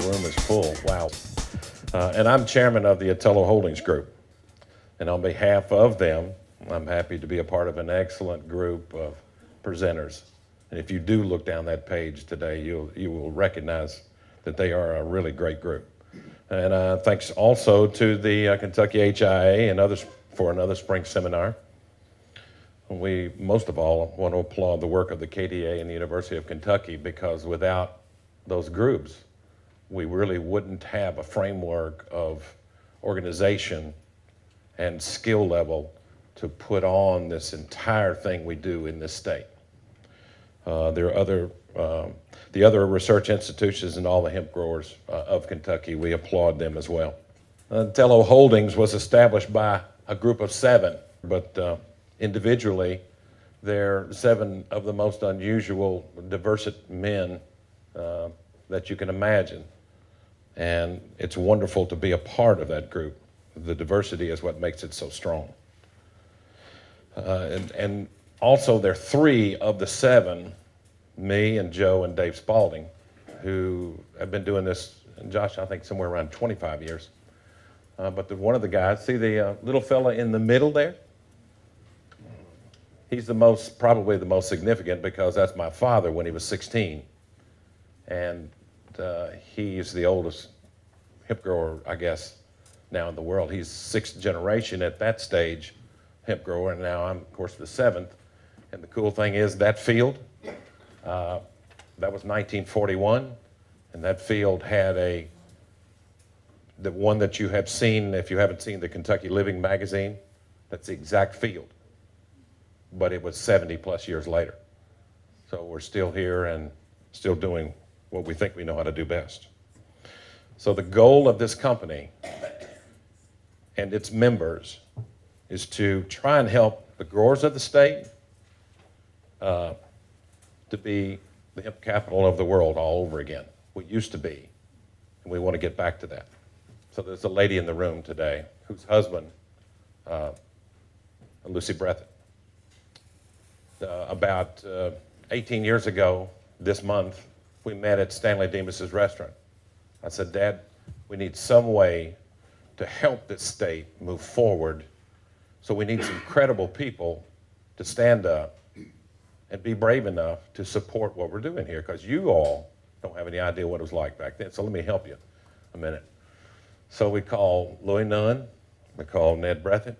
room is full. Wow. And I'm chairman of the Atalo Holdings Group. And on behalf of them, I'm happy to be a part of an excellent group of presenters. And if you do look down that page today, you will recognize that they are a really great group. And thanks also to the Kentucky HIA and others for another spring seminar. We, most of all, want to applaud the work of the KDA and the University of Kentucky, because without those groups, we really wouldn't have a framework of organization and skill level to put on this entire thing we do in this state. There are the other research institutions and all the hemp growers of Kentucky, we applaud them as well. Atalo Holdings was established by a group of 7, but individually, they're 7 of the most unusual, diverse men that you can imagine. And it's wonderful to be a part of that group. The diversity is what makes it so strong. And also, there are 3 of the 7, me and Joe and Dave Spalding, who have been doing this, and Josh, I think somewhere around 25 years. But one of the guys, see the little fella in the middle there? He's probably the most significant, because that's my father when he was 16. And he's the oldest hemp grower, I guess, now in the world. He's 6th generation at that stage hemp grower, and now I'm, of course, the 7th. And the cool thing is that field, that was 1941, and that field had the one that you have seen, if you haven't seen the Kentucky Living magazine, that's the exact field. But it was 70 plus years later. So we're still here and still doing what we think we know how to do best. So the goal of this company and its members is to try and help the growers of the state to be the hemp capital of the world all over again. We used to be, and we want to get back to that. So there's a lady in the room today whose husband, Lucy Breathitt, about 18 years ago this month, we met at Stanley Demas's restaurant. I said, Dad, we need some way to help this state move forward. So we need some credible people to stand up and be brave enough to support what we're doing here, because you all don't have any idea what it was like back then. So let me help you a minute. So we called Louis Nunn, we called Ned Breathitt,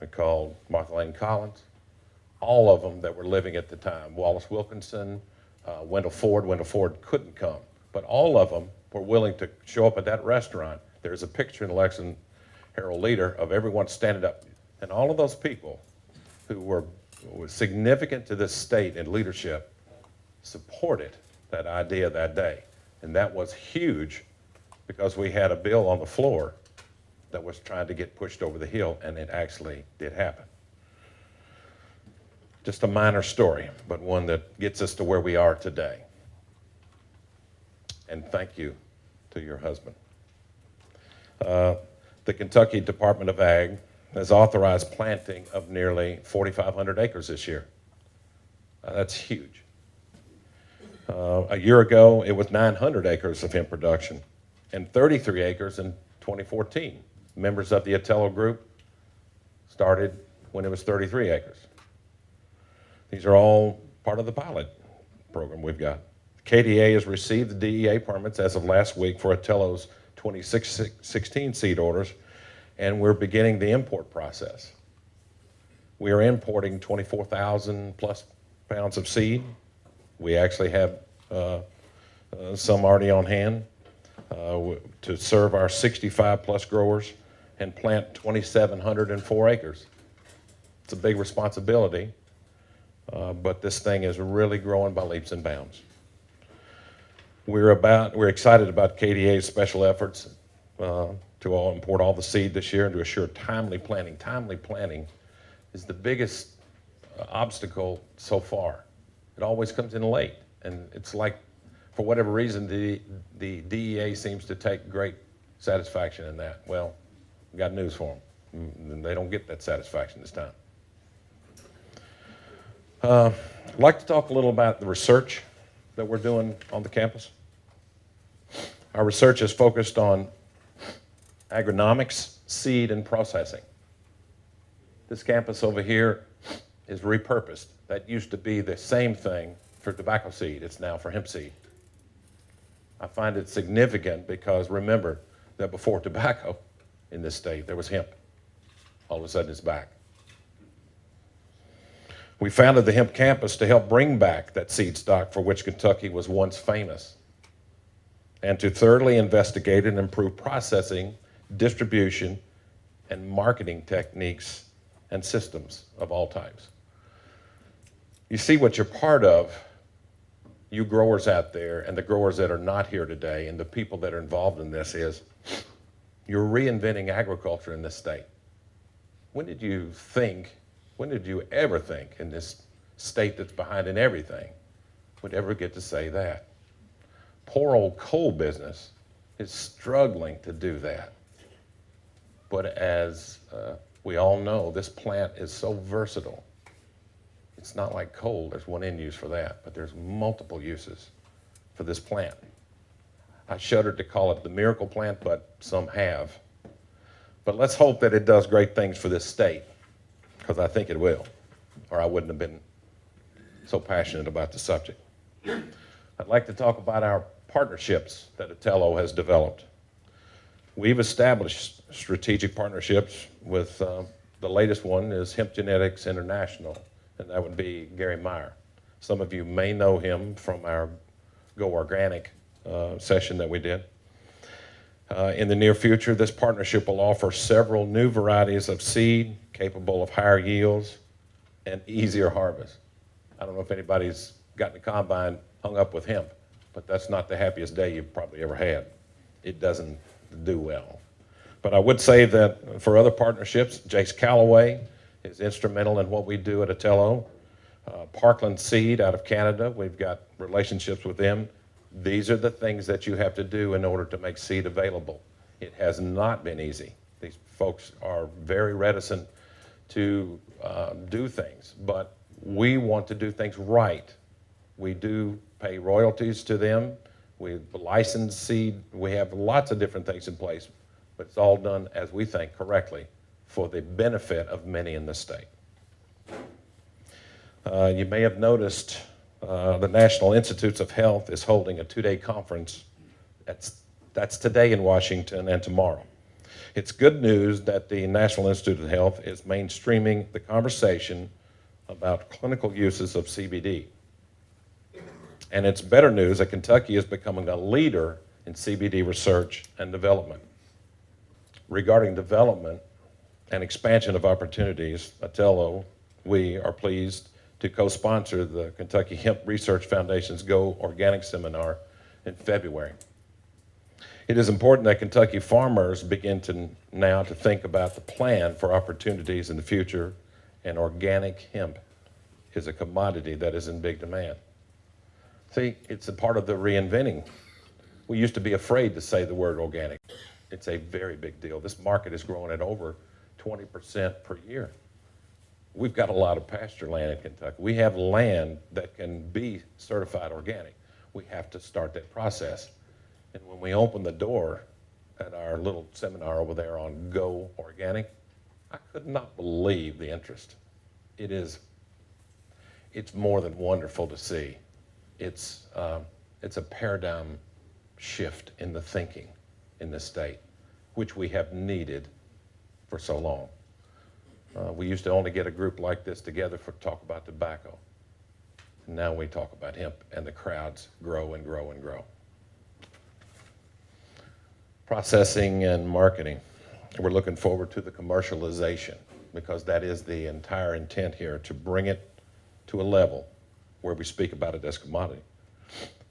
we called Martha Lane Collins, all of them that were living at the time. Wallace Wilkinson, Wendell Ford. Wendell Ford couldn't come, but all of them were willing to show up at that restaurant. There's a picture in the Lexington Herald Leader of everyone standing up. And all of those people who were significant to this state and leadership supported that idea that day. And that was huge, because we had a bill on the floor that was trying to get pushed over the hill, and it actually did happen. Just a minor story, but one that gets us to where we are today. And thank you to your husband. The Kentucky Department of Ag has authorized planting of nearly 4,500 acres this year. That's huge. A year ago, it was 900 acres of hemp production and 33 acres in 2014. Members of the Atalo group started when it was 33 acres. These are all part of the pilot program we've got. KDA has received the DEA permits as of last week for Atalo's 2016 seed orders, and we're beginning the import process. We are importing 24,000 plus pounds of seed. We actually have some already on hand to serve our 65 plus growers and plant 2,704 acres. It's a big responsibility, but this thing is really growing by leaps and bounds. We're excited about KDA's special efforts to import all the seed this year and to assure timely planting. Timely planting is the biggest obstacle so far. It always comes in late, and it's like, for whatever reason, the DEA seems to take great satisfaction in that. Well, we got news for them. They don't get that satisfaction this time. I'd like to talk a little about the research that we're doing on the campus. Our research is focused on agronomics, seed, and processing. This campus over here is repurposed. That used to be the same thing for tobacco seed. It's now for hemp seed. I find it significant because remember that before tobacco in this state, there was hemp. All of a sudden it's back. We founded the hemp campus to help bring back that seed stock for which Kentucky was once famous, and to thoroughly investigate and improve processing, distribution, and marketing techniques and systems of all types. You see what you're part of, you growers out there and the growers that are not here today and the people that are involved in this, is you're reinventing agriculture in this state. When did you ever think in this state that's behind in everything would ever get to say that? Poor old coal business is struggling to do that. But as we all know, this plant is so versatile. It's not like coal, there's one end use for that, but there's multiple uses for this plant. I shudder to call it the miracle plant, but some have. But let's hope that it does great things for this state, because I think it will, or I wouldn't have been so passionate about the subject. I'd like to talk about our partnerships that Atalo has developed. We've established strategic partnerships with, the latest one is Hemp Genetics International, and that would be Gary Meyer. Some of you may know him from our Go Organic session that we did. In the near future, this partnership will offer several new varieties of seed capable of higher yields and easier harvest. I don't know if anybody's gotten a combine hung up with hemp, but that's not the happiest day you've probably ever had. It doesn't do well. But I would say that for other partnerships, Jace Callaway is instrumental in what we do at Atalo. Parkland Seed out of Canada, we've got relationships with them. These are the things that you have to do in order to make seed available. It has not been easy. These folks are very reticent to do things, but we want to do things right. We do pay royalties to them. We license seed. We have lots of different things in place, but it's all done, as we think, correctly for the benefit of many in the state. You may have noticed the National Institutes of Health is holding a 2-day conference. That's today in Washington and tomorrow. It's good news that the National Institute of Health is mainstreaming the conversation about clinical uses of CBD. And it's better news that Kentucky is becoming a leader in CBD research and development. Regarding development and expansion of opportunities, Atalo, we are pleased to co-sponsor the Kentucky Hemp Research Foundation's Go Organic Seminar in February. It is important that Kentucky farmers begin now to think about the plan for opportunities in the future, and organic hemp is a commodity that is in big demand. See, it's a part of the reinventing. We used to be afraid to say the word organic. It's a very big deal. This market is growing at over 20% per year. We've got a lot of pasture land in Kentucky. We have land that can be certified organic. We have to start that process. And when we open the door at our little seminar over there on Go Organic, I could not believe the interest. It's more than wonderful to see. It's a paradigm shift in the thinking in this state, which we have needed for so long. We used to only get a group like this together for talk about tobacco. And now we talk about hemp, and the crowds grow and grow and grow. Processing and marketing. We're looking forward to the commercialization, because that is the entire intent here, to bring it to a level where we speak about it as commodity.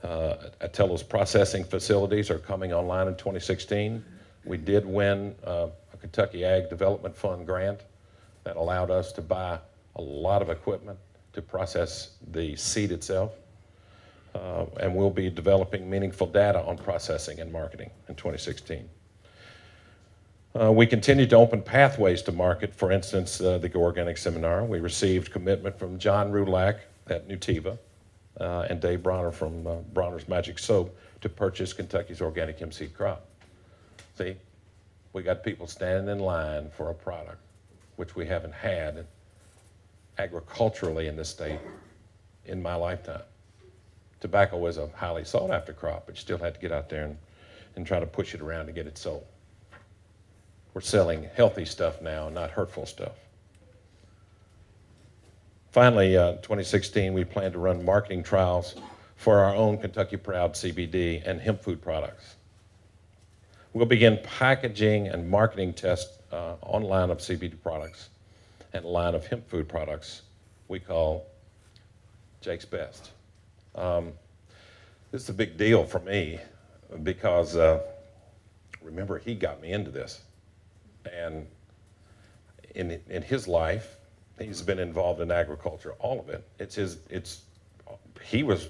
Atalo's processing facilities are coming online in 2016. We did win a Kentucky Ag Development Fund grant that allowed us to buy a lot of equipment to process the seed itself. And we'll be developing meaningful data on processing and marketing in 2016. We continue to open pathways to market. For instance, the Go Organic Seminar, we received commitment from John Rulak at Nutiva and Dave Bronner from Bronner's Magic Soap to purchase Kentucky's organic hemp seed crop. See, we got people standing in line for a product which we haven't had agriculturally in this state in my lifetime. Tobacco was a highly sought after crop, but you still had to get out there and try to push it around to get it sold. We're selling healthy stuff now, not hurtful stuff. Finally, 2016, we plan to run marketing trials for our own Kentucky Proud CBD and hemp food products. We'll begin packaging and marketing tests on a line of CBD products and a line of hemp food products we call Jake's Best. This is a big deal for me because, remember, he got me into this. And in his life, he's been involved in agriculture, all of it. He was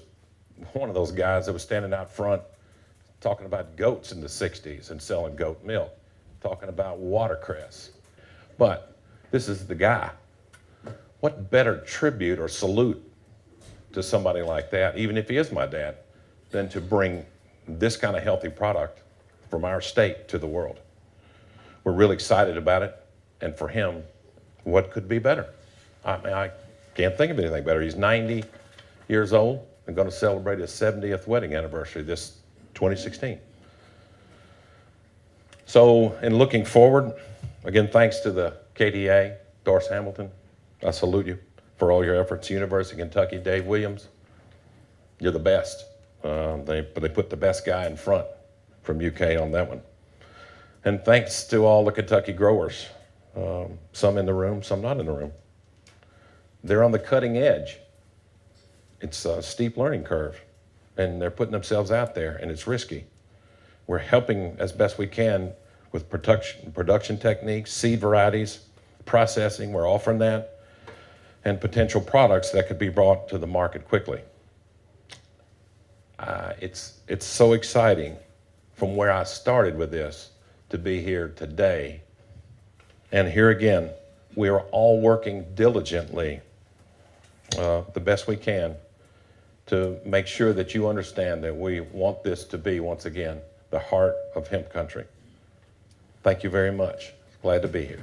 one of those guys that was standing out front talking about goats in the 60s and selling goat milk, talking about watercress. But this is the guy. What better tribute or salute to somebody like that, even if he is my dad, than to bring this kind of healthy product from our state to the world. We're really excited about it, and for him, what could be better? I mean, I can't think of anything better. He's 90 years old and going to celebrate his 70th wedding anniversary this 2016. So, in looking forward, again, thanks to the KDA, Doris Hamilton, I salute you for all your efforts. University of Kentucky, Dave Williams, you're the best. They put the best guy in front from UK on that one. And thanks to all the Kentucky growers, some in the room, some not in the room. They're on the cutting edge. It's a steep learning curve, and they're putting themselves out there, and it's risky. We're helping as best we can with production techniques, seed varieties, processing, we're offering that, and potential products that could be brought to the market quickly. It's so exciting from where I started with this to be here today. And here again, we are all working diligently, the best we can, to make sure that you understand that we want this to be, once again, the heart of hemp country. Thank you very much. Glad to be here.